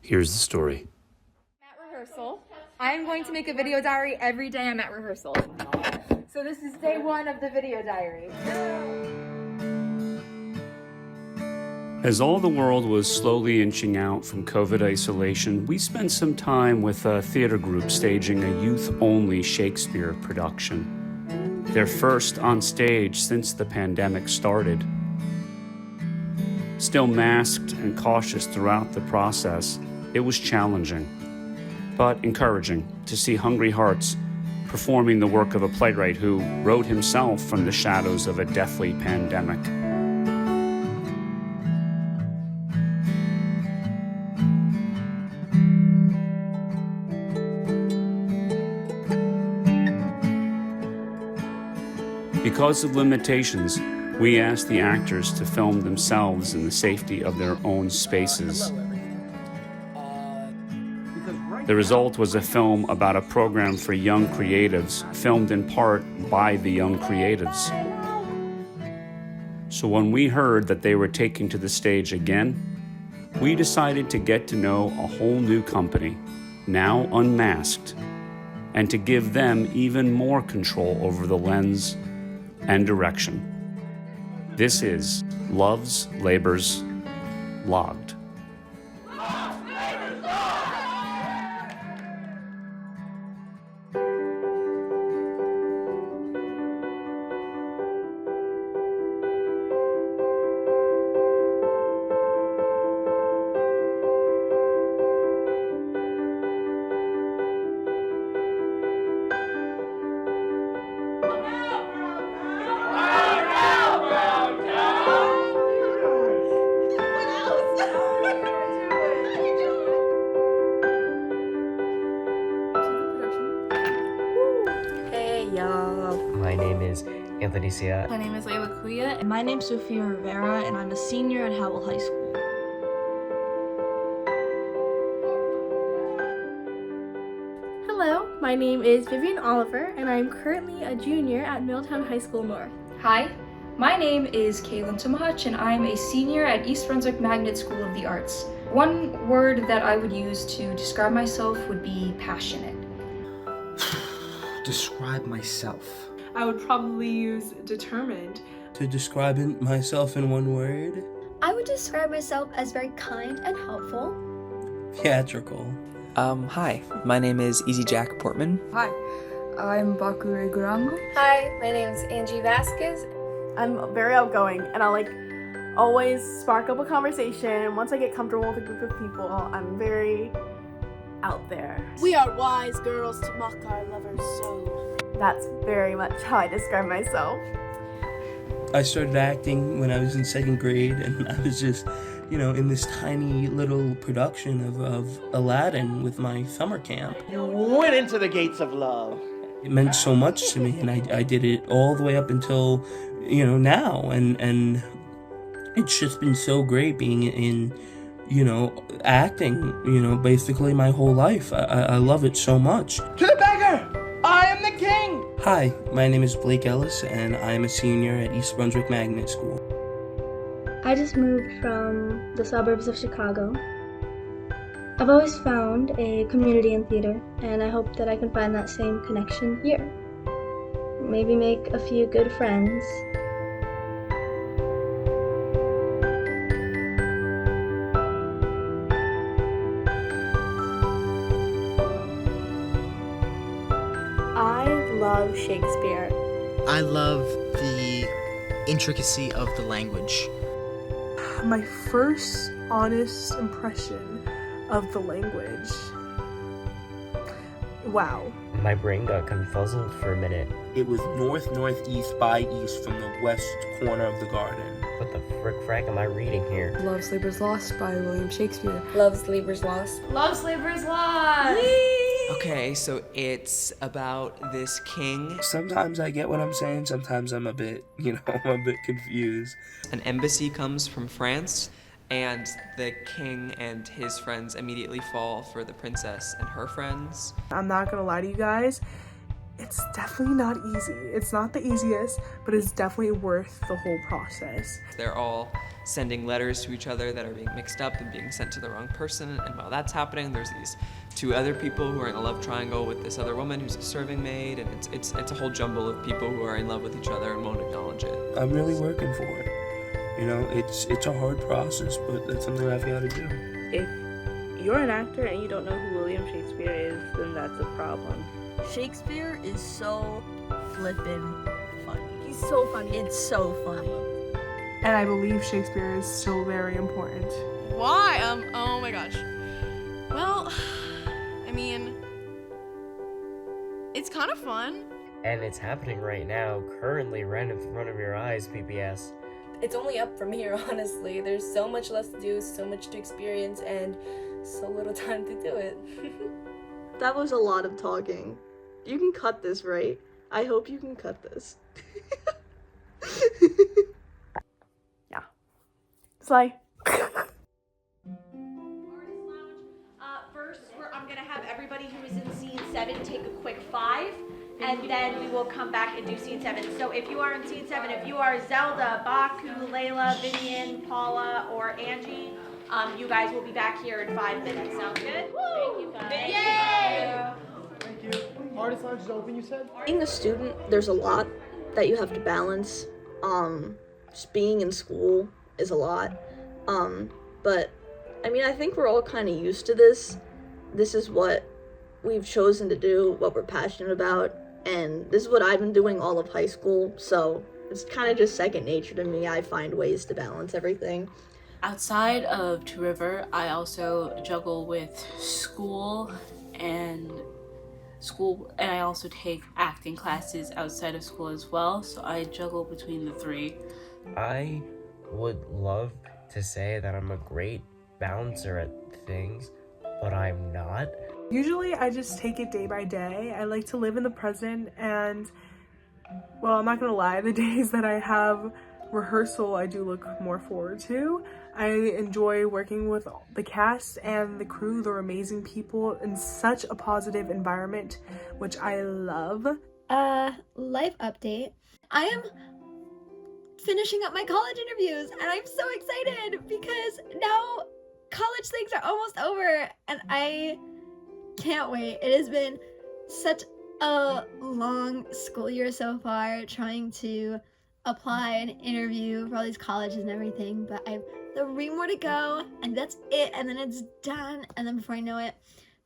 Here's the story. At rehearsal, I'm going to make a video diary every day I'm at rehearsal. So this is day one of the video diary. As all the world was slowly inching out from COVID isolation, we spent some time with a theater group staging a youth-only Shakespeare production. Their first on stage since the pandemic started. Still masked and cautious throughout the process, it was challenging, but encouraging to see hungry hearts performing the work of a playwright who wrote himself from the shadows of a deathly pandemic. Because of limitations, we asked the actors to film themselves in the safety of their own spaces. The result was a film about a program for young creatives, filmed in part by the young creatives. So when we heard that they were taking to the stage again, we decided to get to know a whole new company, now unmasked, and to give them even more control over the lens and direction. This is Love's Labours Logged. My name is Anthony Sia. My name is Layla Kuya. My name's Sophia Rivera, and I'm a senior at Howell High School. Hello, my name is Vivian Oliver, and I'm currently a junior at Middletown High School North. Hi, my name is Kaylin Tumahach, and I'm a senior at East Brunswick Magnet School of the Arts. One word that I would use to describe myself would be passionate. Describe myself. I would probably use determined. To describe myself in one word? I would describe myself as very kind and helpful. Theatrical. Hi, my name is Easy Jack Portman. Hi, I'm Bakure Gurango. Hi, my name is Angie Vasquez. I'm very outgoing, and I always spark up a conversation. Once I get comfortable with a group of people, I'm very out there. We are wise girls to mock our lovers so. That's very much how I describe myself. I started acting when I was in second grade, and I was just, in this tiny little production of Aladdin with my summer camp. You went into the gates of love. It meant so much to me, and I did it all the way up until, now, and it's just been so great being in, acting, basically my whole life. I love it so much. To the beggar! I am the king! Hi, my name is Blake Ellis, and I am a senior at East Brunswick Magnet School. I just moved from the suburbs of Chicago. I've always found a community in theater, and I hope that I can find that same connection here. Maybe make a few good friends. I love Shakespeare. I love the intricacy of the language. My first honest impression of the language. Wow. My brain got confuzzled for a minute. It was north-northeast by east from the west corner of the garden. What the frick am I reading here? Love's Labour's Lost by William Shakespeare. Love's Labour's Lost. Love's Labour's Lost! Okay, so it's about this king. Sometimes I get what I'm saying, sometimes I'm a bit, I'm a bit confused. An embassy comes from France, and the king and his friends immediately fall for the princess and her friends. I'm not gonna lie to you guys, it's definitely not easy. It's not the easiest, but it's definitely worth the whole process. They're all sending letters to each other that are being mixed up and being sent to the wrong person, and while that's happening, there's these two other people who are in a love triangle with this other woman who's a serving maid, and it's a whole jumble of people who are in love with each other and won't acknowledge it. I'm really working for it. You know, it's a hard process, but that's something I've got to do. If you're an actor and you don't know who William Shakespeare is, then that's a problem. Shakespeare is so flippin' funny. He's so funny. It's so funny. And I believe Shakespeare is still very important. Why? Oh my gosh. Well, I mean, it's kind of fun. And it's happening right now, currently right in front of your eyes, PBS. It's only up from here, honestly. There's so much less to do, so much to experience, and so little time to do it. That was a lot of talking. You can cut this, right? I hope you can cut this. Slay. First, I'm going to have everybody who is in scene 7 take a quick 5, and then we will come back and do scene 7. So if you are in scene 7, if you are Zelda, Baku, Layla, Vivian, Paula, or Angie, you guys will be back here in 5 minutes. Sounds good? Thank you, guys. Yay! Thank you. Artist lounge is open, you said? Being a student, there's a lot that you have to balance. Just being in school is a lot. But I mean, I think we're all kind of used to this. This is what we've chosen to do, what we're passionate about, and this is what I've been doing all of high school, so it's kind of just second nature to me. I find ways to balance everything. Outside of Two River, I also juggle with school, and I also take acting classes outside of school as well, so I juggle between the 3. I would love to say that I'm a great bouncer at things, but I'm not. Usually I just take it day by day. I like to live in the present, and well, I'm not gonna lie, the days that I have rehearsal I do look more forward to. I enjoy working with the cast and the crew. They're amazing people in such a positive environment, which I love. Life update. I am finishing up my college interviews, and I'm so excited because now college things are almost over, and I can't wait. It has been such a long school year so far, trying to apply and interview for all these colleges and everything, but I have 3 more to go, and that's it, and then it's done, and then before I know it,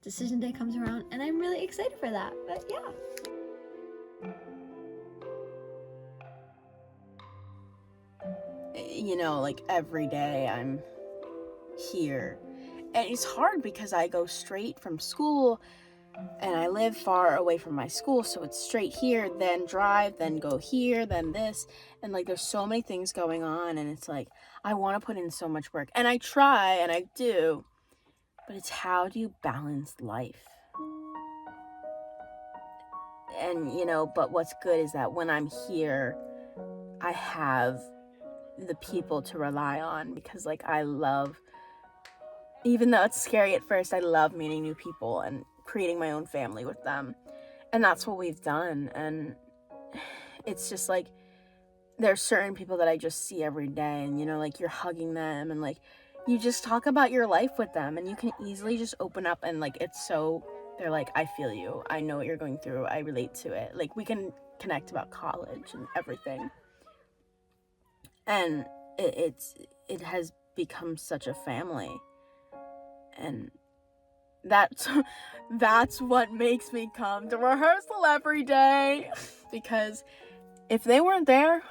decision day comes around, and I'm really excited for that. But yeah. You know, like every day I'm here, and it's hard because I go straight from school and I live far away from my school, so it's straight here, then drive, then go here, then this, and like there's so many things going on, and it's like I want to put in so much work, and I try and I do, but it's how do you balance life? And you know, but what's good is that when I'm here I have the people to rely on, because like I love, even though it's scary at first, I love meeting new people and creating my own family with them, and that's what we've done. And it's just like there's certain people that I just see every day, and you know, like you're hugging them and like you just talk about your life with them, and you can easily just open up, and like it's so, they're like, I feel you, I know what you're going through, I relate to it. Like we can connect about college and everything, and it has become such a family. And that's what makes me come to rehearsal every day, because if they weren't there,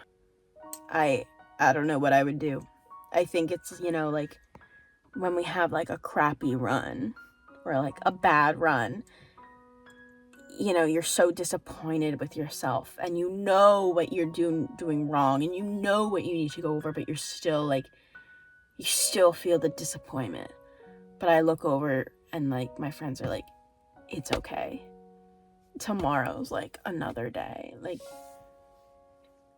I don't know what I would do. I think it's, you know, like when we have like a crappy run or like a bad run, you know, you're so disappointed with yourself, and you know what you're doing wrong, and you know what you need to go over, but you're still like, you still feel the disappointment. But I look over and like my friends are like, it's okay. Tomorrow's like another day. Like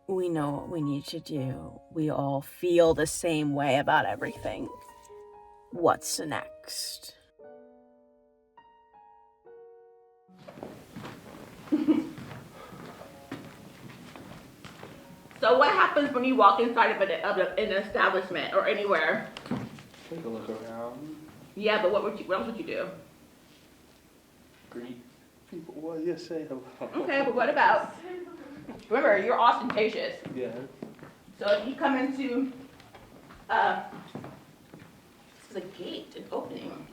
we know what we need to do. We all feel the same way about everything. What's next? So what happens when you walk inside of an establishment or anywhere? Take a look around. Yeah, but what else would you do? Greet people. Well, yeah, say hello. Okay, but what about? Remember, you're ostentatious. Yeah. So if you come into, this is a gate, an opening.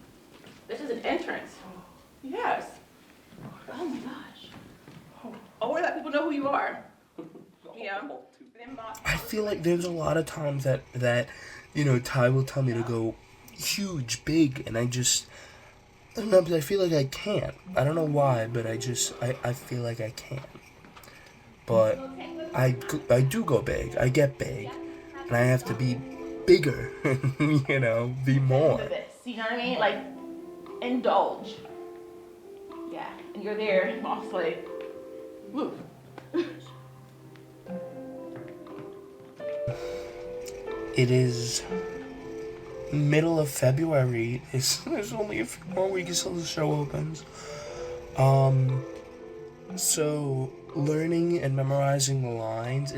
This is an entrance. Yes. Oh my gosh. I want to let people know who you are. You know? I feel like there's a lot of times that you know, Ty will tell me to go huge, big, and I don't know, I feel like I can't. I don't know why, but I feel like I can't. But I do go big. I get big, and I have to be bigger. You know, be more. You know what I mean? Like, indulge. Yeah, and you're there, mostly. Woo. It is middle of February. There's only a few more weeks till the show opens. So learning and memorizing the lines,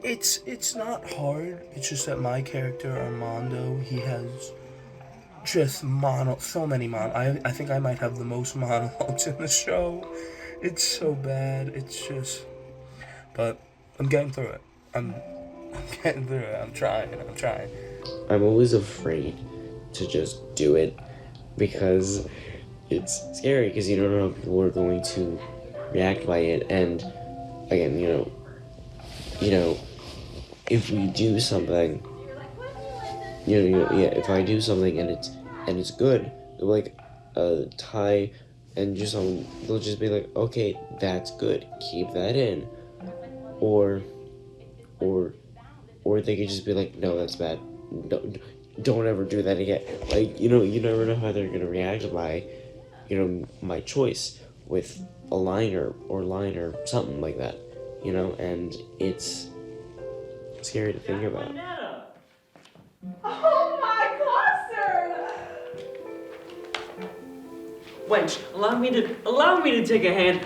it's not hard. It's just that my character Armando, he has just so many I think I might have the most monologues in the show. It's so bad. It's just, but I'm getting through it. I'm getting through it. I'm trying. I'm always afraid to just do it because it's scary because you don't know how people are going to react by it. And again, you know, if we do something, if I do something and it's good, like Ty and just someone, they'll just be like, okay, that's good, keep that in, or they could just be like, no, that's bad, don't ever do that again. Like, you never know how they're gonna react by, my choice with a line or something like that, and it's scary to think about. Oh my cluster! Wench, allow me to take a hand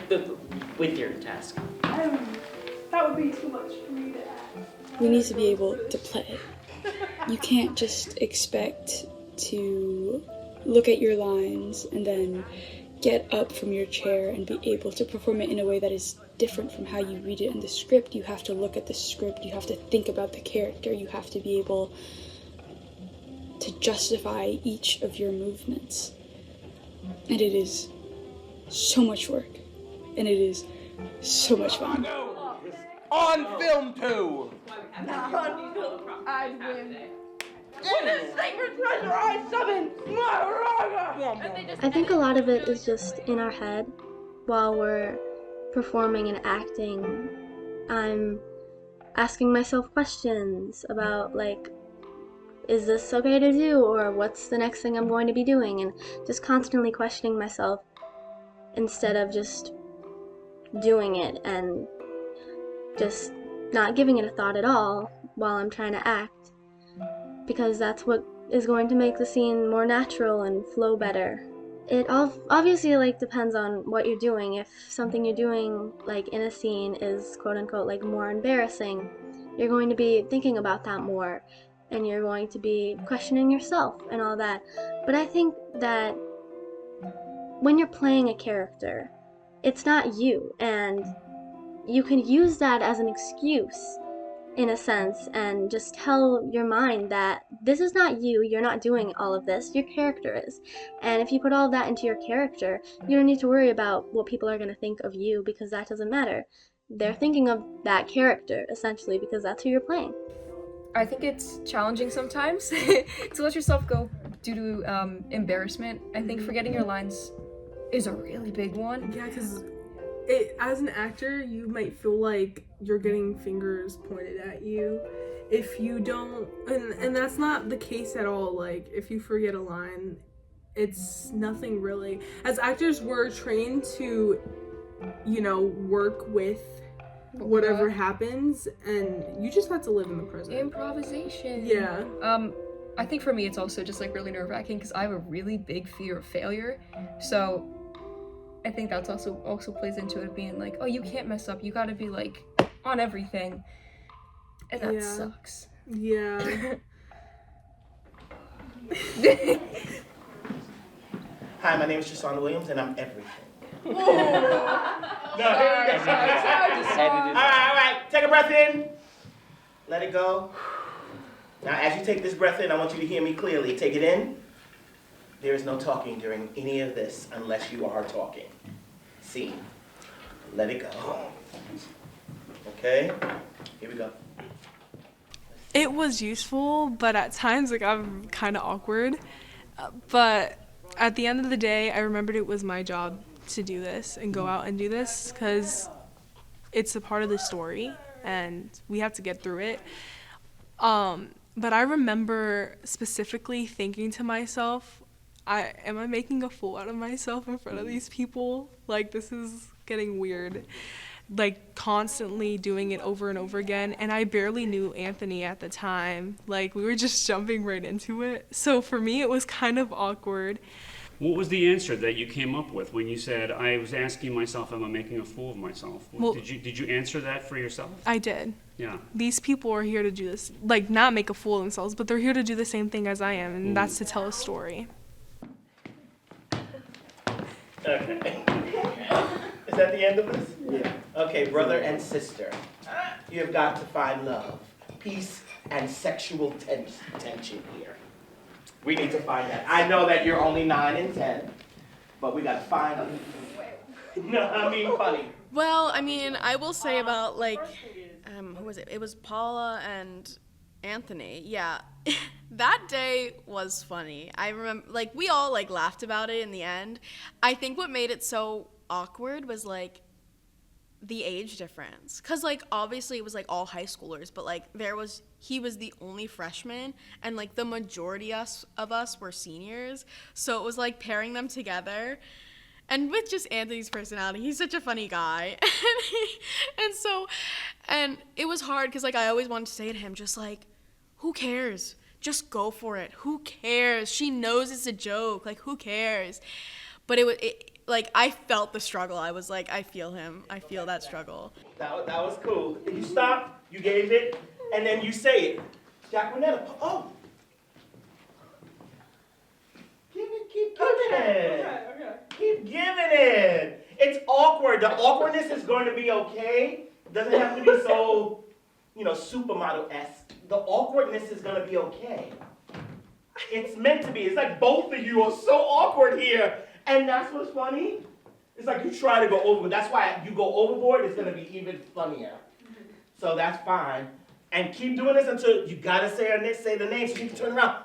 with your task. That would be too much for me to ask. We need to be able to play. You can't just expect to look at your lines and then get up from your chair and be able to perform it in a way that is different from how you read it in the script. You have to look at the script, you have to think about the character, you have to be able to justify each of your movements. And it is so much work, and it is so much fun. On film too! I win. With a sacred treasure, I summon Maraga! I think a lot of it is just in our head while we're performing and acting. I'm asking myself questions about, like, is this okay to do, or what's the next thing I'm going to be doing, and just constantly questioning myself instead of just doing it and just not giving it a thought at all while I'm trying to act, because that's what is going to make the scene more natural and flow better. It obviously depends on what you're doing. If something you're doing in a scene is quote-unquote more embarrassing, you're going to be thinking about that more, and you're going to be questioning yourself and all that. But I think that when you're playing a character, it's not you, and you can use that as an excuse in a sense and just tell your mind that this is not you, you're not doing all of this, your character is. And if you put all of that into your character, you don't need to worry about what people are going to think of you, because that doesn't matter. They're thinking of that character essentially because that's who you're playing. I think it's challenging sometimes to let yourself go due to embarrassment. I think forgetting your lines is a really big one. Yeah, because as an actor, you might feel like you're getting fingers pointed at you if you don't, and that's not the case at all. Like, if you forget a line, it's nothing really. As actors, we're trained to, work with whatever happens, and you just have to live in the present. Improvisation. Yeah. I think for me it's also just really nerve-wracking because I have a really big fear of failure. So I think that's also plays into it, being like, oh, you can't mess up. You gotta be on everything. And that Yeah. sucks. Yeah. Hi, my name is Tristan Williams, and I'm everything. No, here we go. All right. Take a breath in. Let it go. Now, as you take this breath in, I want you to hear me clearly. Take it in. There is no talking during any of this unless you are talking. See? Let it go. Okay? Here we go. It was useful, but at times, like, I'm kind of awkward. But at the end of the day, I remembered it was my job to do this and go out and do this because it's a part of the story and we have to get through it. But I remember specifically thinking to myself, am I making a fool out of myself in front of these people? Like, this is getting weird. Like, constantly doing it over and over again. And I barely knew Anthony at the time. Like, we were just jumping right into it. So for me, it was kind of awkward. What was the answer that you came up with when you said, I was asking myself, am I making a fool of myself? Well, did you answer that for yourself? I did. Yeah. These people are here to do this, like, not make a fool of themselves, but they're here to do the same thing as I am, and that's to tell a story. Okay. Is that the end of this? Yeah. Okay, brother and sister, you have got to find love, peace, and sexual tension here. We need to find that. I know that you're only 9 and 10, but we got to find it. No, I mean funny. Well, I mean, I will say about, like, who was it? It was Paula and Anthony. Yeah. That day was funny. I remember, like, we all, like, laughed about it in the end. I think what made it so awkward was, like, the age difference. Because, like, obviously it was, like, all high schoolers, but, like, he was the only freshman, and, like, the majority of us were seniors. So it was, like, pairing them together. And with just Anthony's personality, he's such a funny guy. And it was hard because, like, I always wanted to say to him, just, like, who cares? Just go for it. Who cares? She knows it's a joke. Like, who cares? But like, I felt the struggle. I was like, I feel him. I feel that struggle. That was cool. You stopped, you gave it, and then you say it. Jacquinetta, oh. Keep giving it. Okay. Keep giving it. It's awkward. The awkwardness is going to be okay. It doesn't have to be so, supermodel-esque. The awkwardness is going to be okay. It's meant to be. It's like both of you are so awkward here. And that's what's funny. It's like you try to go overboard. That's why you go overboard, it's going to be even funnier. So that's fine. And keep doing this until you got to say the name so you can turn around.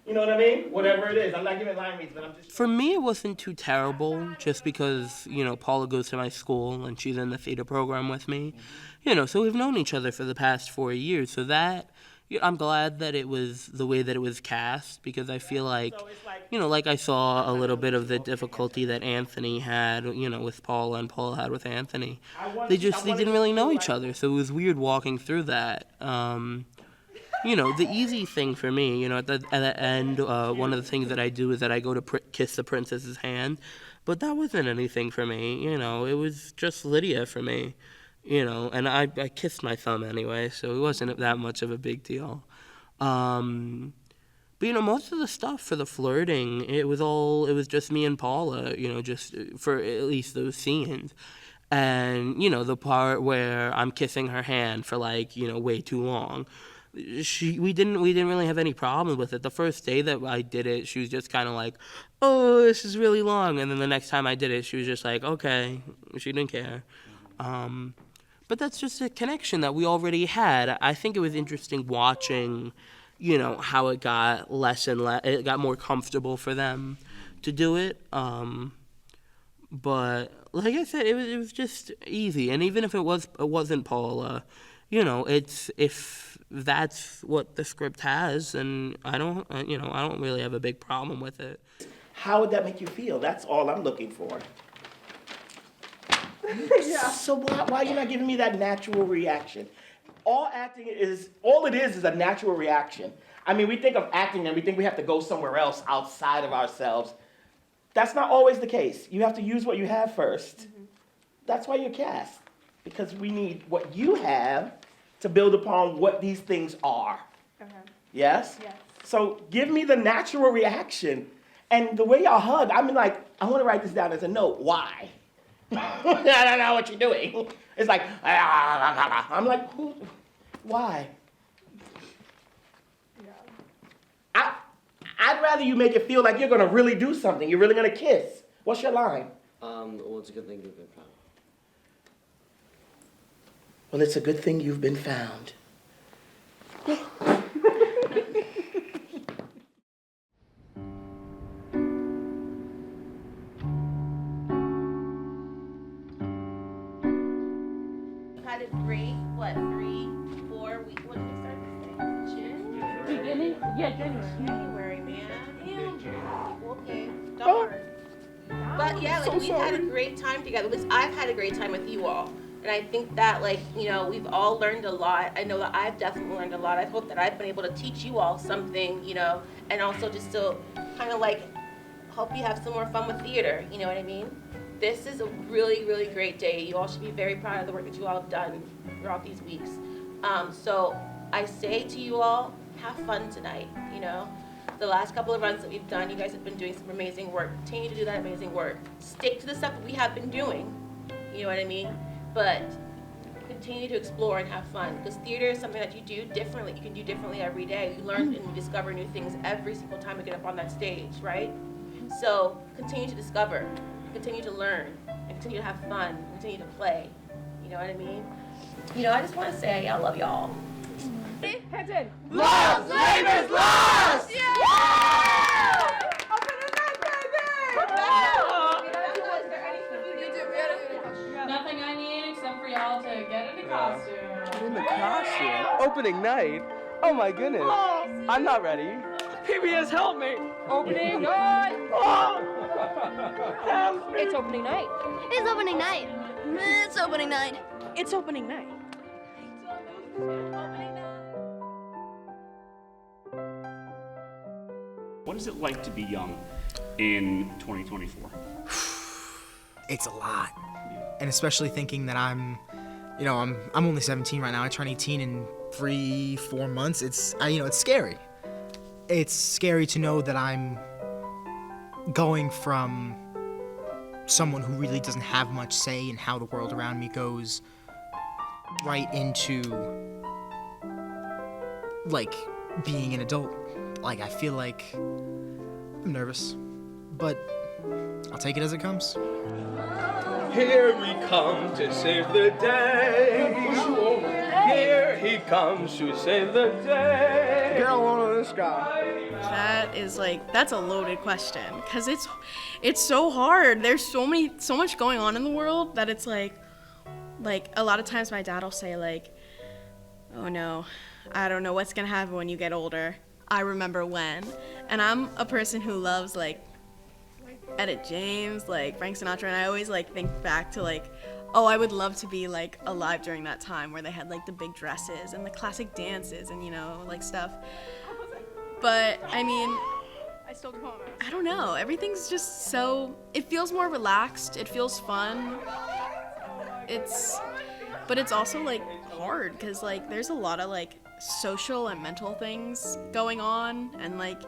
You know what I mean? Whatever it is. I'm not giving line reads, but I'm just... For me, it wasn't too terrible, just because, Paula goes to my school and she's in the theater program with me. So we've known each other for the past 4 years. So that, I'm glad that it was the way that it was cast, because I feel like, like I saw a little bit of the difficulty that Anthony had, with Paula and Paula had with Anthony. They didn't really know each other, so it was weird walking through that. The easy thing for me, at the end, one of the things that I do is that I go to kiss the princess's hand, but that wasn't anything for me, it was just Lydia for me, and I kissed my thumb anyway, so it wasn't that much of a big deal. But, most of the stuff for the flirting, it was just me and Paula, just for at least those scenes. And, the part where I'm kissing her hand for, way too long. We didn't really have any problem with it. The first day that I did it, she was just kind of like, oh, this is really long. And then the next time I did it, she was just like, okay. She didn't care. But that's just a connection that we already had. I think it was interesting watching, how it got less and less. It got more comfortable for them to do it. But like I said, it was just easy. And even if it wasn't Paula, if that's what the script has, and I don't really have a big problem with it. How would that make you feel? That's all I'm looking for. Yeah. So why are you not giving me that natural reaction? All it is a natural reaction. I mean, we think of acting and we think we have to go somewhere else outside of ourselves. That's not always the case. You have to use what you have first. that's why you're cast. Because we need what you have to build upon what these things are. Okay. Yes? Yes. So give me the natural reaction. And the way y'all hug, I mean, like, I want to write this down as a note. Why? I don't know what you're doing. It's like, I'm like, why? I'd rather you make it feel like you're going to really do something. You're really going to kiss. What's your line? Well, it's a good thing you've been found. Well, it's a good thing you've been found. Had a great, 3, 4 weeks. When did we start this thing? June? Beginning? Yeah, January, man. Okay, darn. But yeah, like, we've had a great time together. At least I've had a great time with you all. And I think that, like, you know, we've all learned a lot. I know that I've definitely learned a lot. I hope that I've been able to teach you all something, you know, and also just to kind of, like, help you have some more fun with theater, you know what I mean? This is a really, really great day. You all should be very proud of the work that you all have done throughout these weeks. So I say to you all, have fun tonight, you know? The last couple of runs that we've done, you guys have been doing some amazing work. Continue to do that amazing work. Stick to the stuff that we have been doing, you know what I mean? But continue to explore and have fun, because theater is something that you do differently. You can do differently every day. You learn and you discover new things every single time you get up on that stage, right? So continue to discover, continue to learn, and continue to have fun, continue to play. You know what I mean? You know, I just want to say I love y'all. Hands in. Lost! Raven's lost! Nothing I need except for y'all to get in the costume. In the costume? Opening night? Oh my goodness. I'm not ready. PBS, help me. Opening night. It's opening night. It's opening night. It's opening night. It's opening night. What is it like to be young in 2024? It's a lot. And especially thinking that I'm only 17 right now. I turn 18 in 3-4 months. It's scary. It's scary to know that I'm going from someone who really doesn't have much say in how the world around me goes right into, like, being an adult. Like, I feel like I'm nervous, but I'll take it as it comes. Here we come to save the day. Here he comes to save the day. Girl on the sky. That is like, that's a loaded question, because it's so hard. There's so much going on in the world that it's like a lot of times my dad will say, like, oh no, I don't know what's gonna happen when you get older. I remember when. And I'm a person who loves, like, Etta James, like Frank Sinatra, and I always, like, think back to, like, oh, I would love to be, like, alive during that time where they had, like, the big dresses and the classic dances and, you know, like, stuff. But I mean, I don't know, everything's just so, it feels more relaxed, it feels fun. But it's also, like, hard, because, like, there's a lot of, like, social and mental things going on, and, like,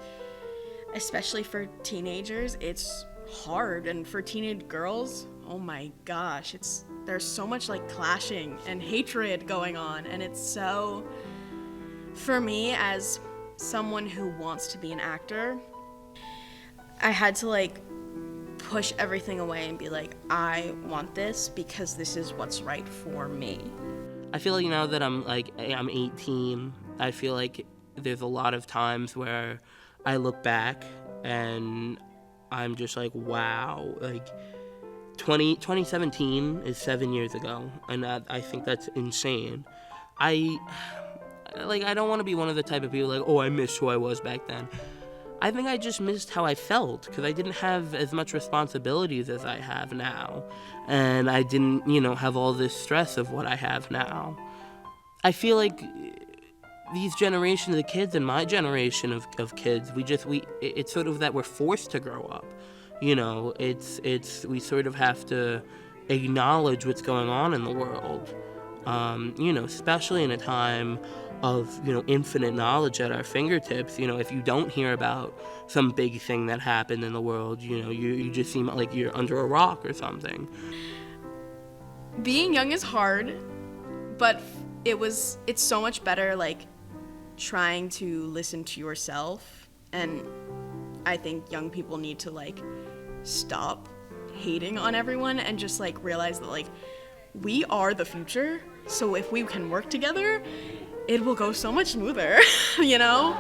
especially for teenagers, it's hard. And for teenage girls, oh my gosh, there's so much, like, clashing and hatred going on, and it's so, for me as someone who wants to be an actor, I had to, like, push everything away and be like, I want this because this is what's right for me. I feel like now that I'm 18, I feel like there's a lot of times where I look back and I'm just like, wow, like 2017 is 7 years ago, and I think that's insane. I don't want to be one of the type of people like, oh, I miss who I was back then. I think I just missed how I felt, because I didn't have as much responsibilities as I have now, and I didn't, have all this stress of what I have now. I feel like these generations of kids and my generation of kids, it's sort of that we're forced to grow up. We sort of have to acknowledge what's going on in the world. Especially in a time of, infinite knowledge at our fingertips. If you don't hear about some big thing that happened in the world, you just seem like you're under a rock or something. Being young is hard, but it's so much better, like, trying to listen to yourself. And I think young people need to, like, stop hating on everyone and just, like, realize that, like, we are the future. So if we can work together, it will go so much smoother, you know?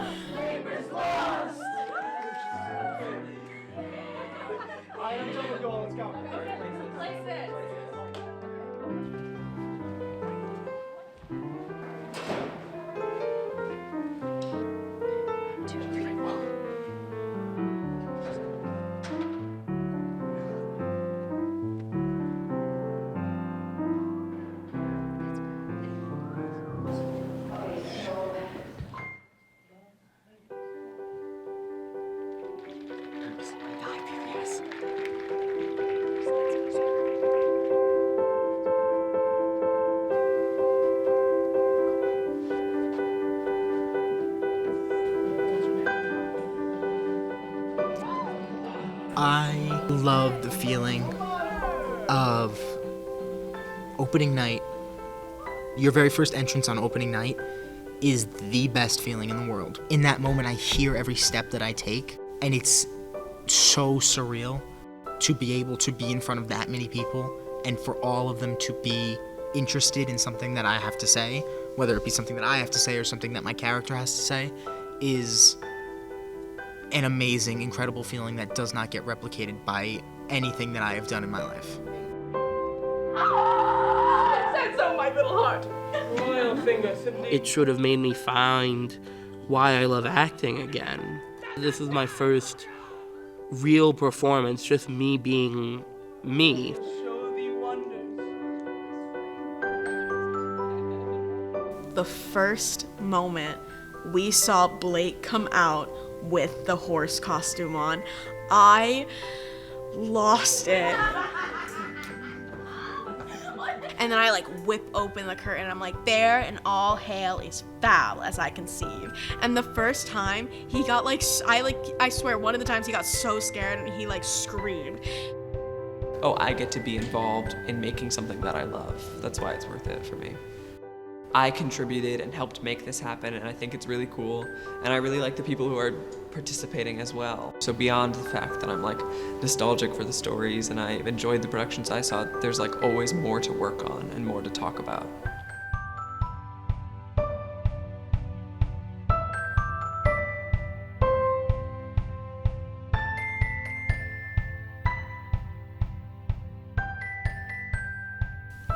I love the feeling of opening night. Your very first entrance on opening night is the best feeling in the world. In that moment, I hear every step that I take, and it's so surreal to be able to be in front of that many people and for all of them to be interested in something that I have to say, whether it be something that I have to say or something that my character has to say, is an amazing, incredible feeling that does not get replicated by anything that I have done in my life. That's on my little heart. It should have made me find why I love acting again. This is my first real performance, just me being me. The first moment we saw Blake come out with the horse costume on, I lost it. And then I like whip open the curtain. I'm like, there and all hail is foul as I conceive. And the first time he got like, I swear one of the times he got so scared and he like screamed. Oh, I get to be involved in making something that I love. That's why it's worth it for me. I contributed and helped make this happen, and I think it's really cool. And I really like the people who are participating as well. So beyond the fact that I'm like nostalgic for the stories and I've enjoyed the productions I saw, there's like always more to work on and more to talk about.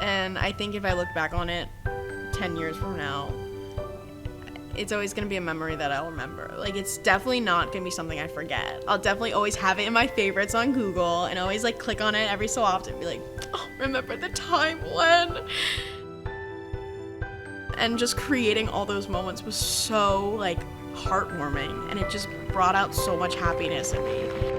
And I think if I look back on it 10 years from now, it's always gonna be a memory that I'll remember. Like, it's definitely not gonna be something I forget. I'll definitely always have it in my favorites on Google and always like click on it every so often and be like, oh, remember the time when? And just creating all those moments was so like heartwarming, and it just brought out so much happiness in me.